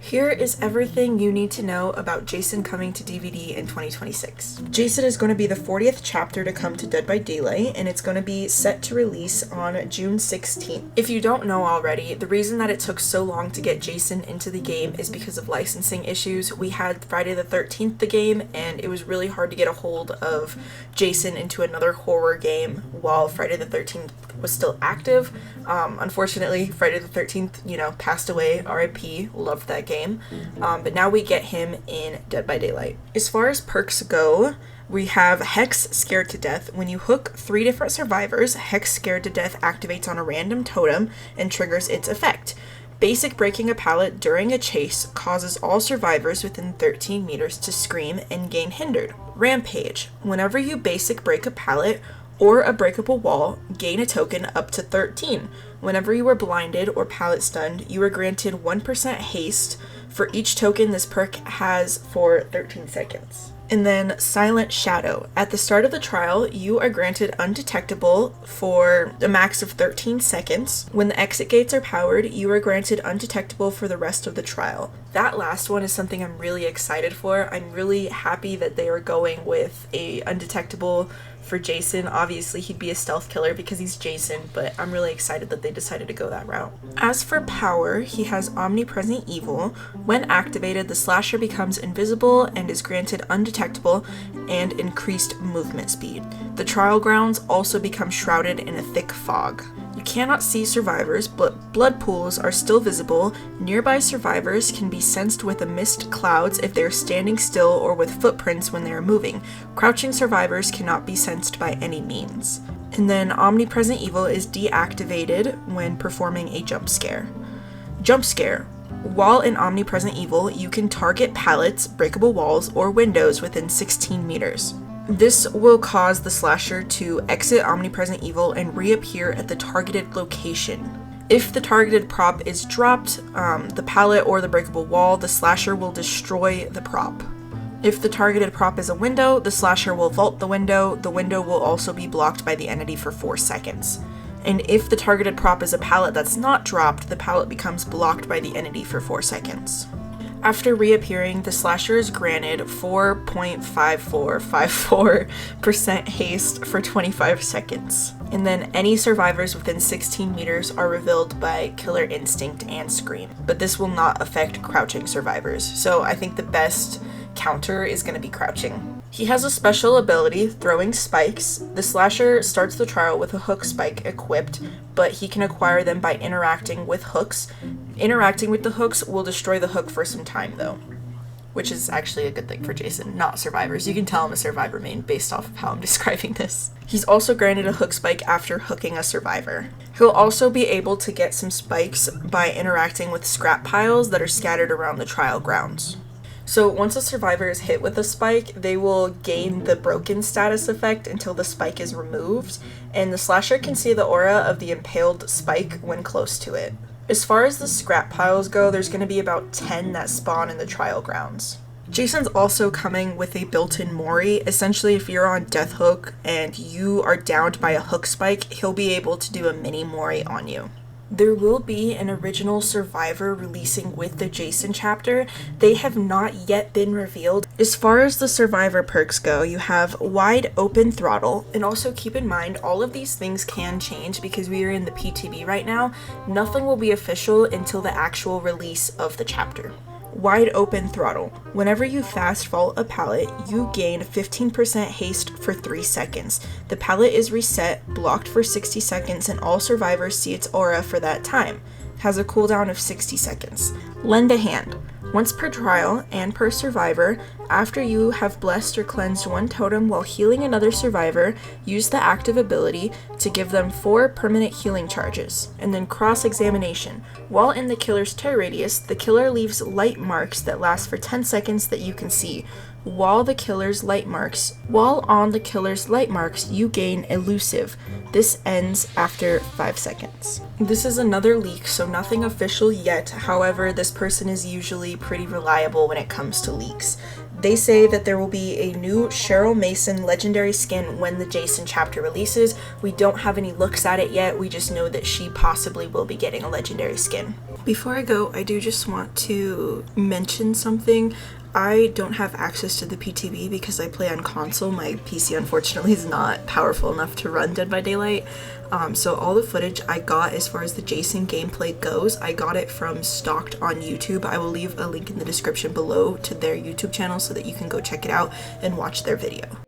Here is everything you need to know about Jason coming to DVD in 2026. Jason is going to be the 40th chapter to come to Dead by Daylight, and it's going to be set to release on June 16th. If you don't know already, the reason that it took so long to get Jason into the game is because of licensing issues. We had Friday the 13th the game, and it was really hard to get a hold of Jason into another horror game while Friday the 13th was still active. Unfortunately, Friday the 13th, passed away, RIP, loved that game. But now we get him in Dead by Daylight. As far as perks go, we have Hex Scared to Death. When you hook 3 different survivors, Hex Scared to Death activates on a random totem and triggers its effect. Basic breaking a pallet during a chase causes all survivors within 13 meters to scream and gain hindered. Rampage. Whenever you basic break a pallet or a breakable wall, gain a token up to 13. Whenever you are blinded or pallet stunned, you are granted 1% haste for each token this perk has for 13 seconds. And then Silent Shadow. At the start of the trial, you are granted undetectable for a max of 13 seconds. When the exit gates are powered, you are granted undetectable for the rest of the trial. That last one is something I'm really excited for. I'm really happy that they are going with a undetectable for Jason. Obviously, he'd be a stealth killer because he's Jason, but I'm really excited that they decided to go that route. As for power, he has Omnipresent Evil. When activated, the slasher becomes invisible and is granted undetectable and increased movement speed. The trial grounds also become shrouded in a thick fog. You cannot see survivors, but blood pools are still visible. Nearby survivors can be sensed with a mist clouds if they are standing still or with footprints when they are moving. Crouching survivors cannot be sensed by any means. And then Omnipresent Evil is deactivated when performing a jump scare. Jump scare. While in Omnipresent Evil, you can target pallets, breakable walls, or windows within 16 meters. This will cause the slasher to exit Omnipresent Evil and reappear at the targeted location. If the targeted prop is dropped, the pallet or the breakable wall, the slasher will destroy the prop. If the targeted prop is a window, the slasher will vault the window. The window will also be blocked by the entity for 4 seconds. And if the targeted prop is a pallet that's not dropped, the pallet becomes blocked by the entity for 4 seconds. After reappearing, the slasher is granted 4.5454% haste for 25 seconds. And then any survivors within 16 meters are revealed by Killer Instinct and Scream. But this will not affect crouching survivors, so I think the best counter is going to be crouching. He has a special ability, Throwing Spikes. The slasher starts the trial with a hook spike equipped, but he can acquire them by interacting with hooks. Interacting with the hooks will destroy the hook for some time though, which is actually a good thing for Jason, not survivors. You can tell I'm a survivor main based off of how I'm describing this. He's also granted a hook spike after hooking a survivor. He'll also be able to get some spikes by interacting with scrap piles that are scattered around the trial grounds. So once a survivor is hit with a spike, they will gain the broken status effect until the spike is removed, and the slasher can see the aura of the impaled spike when close to it. As far as the scrap piles go, there's going to be about 10 that spawn in the trial grounds. Jason's also coming with a built-in Mori. Essentially, if you're on Death Hook and you are downed by a hook spike, he'll be able to do a mini Mori on you. There will be an original survivor releasing with the Jason chapter. They have not yet been revealed. As far as the survivor perks go, you have Wide Open Throttle, and also keep in mind all of these things can change because we are in the PTB right now. Nothing will be official until the actual release of the chapter. Wide Open Throttle. Whenever you fast vault a pallet, you gain 15% haste for 3 seconds. The pallet is reset, blocked for 60 seconds, and all survivors see its aura for that time. Has a cooldown of 60 seconds. Lend a Hand. Once per trial and per survivor, after you have blessed or cleansed one totem while healing another survivor, use the active ability to give them 4 permanent healing charges. And then Cross-Examination. While in the killer's tear radius, the killer leaves light marks that last for 10 seconds that you can see. While on the killer's light marks, you gain Elusive. This ends after 5 seconds. This is another leak, so nothing official yet. However, this person is usually pretty reliable when it comes to leaks. They say that there will be a new Cheryl Mason legendary skin when the Jason chapter releases. We don't have any looks at it yet, we just know that she possibly will be getting a legendary skin. Before I go, I do just want to mention something. I don't have access to the PTB because I play on console. My PC unfortunately is not powerful enough to run Dead by Daylight. So all the footage I got as far as the Jason gameplay goes, I got it from Stalkedd on YouTube. I will leave a link in the description below to their YouTube channel so that you can go check it out and watch their video.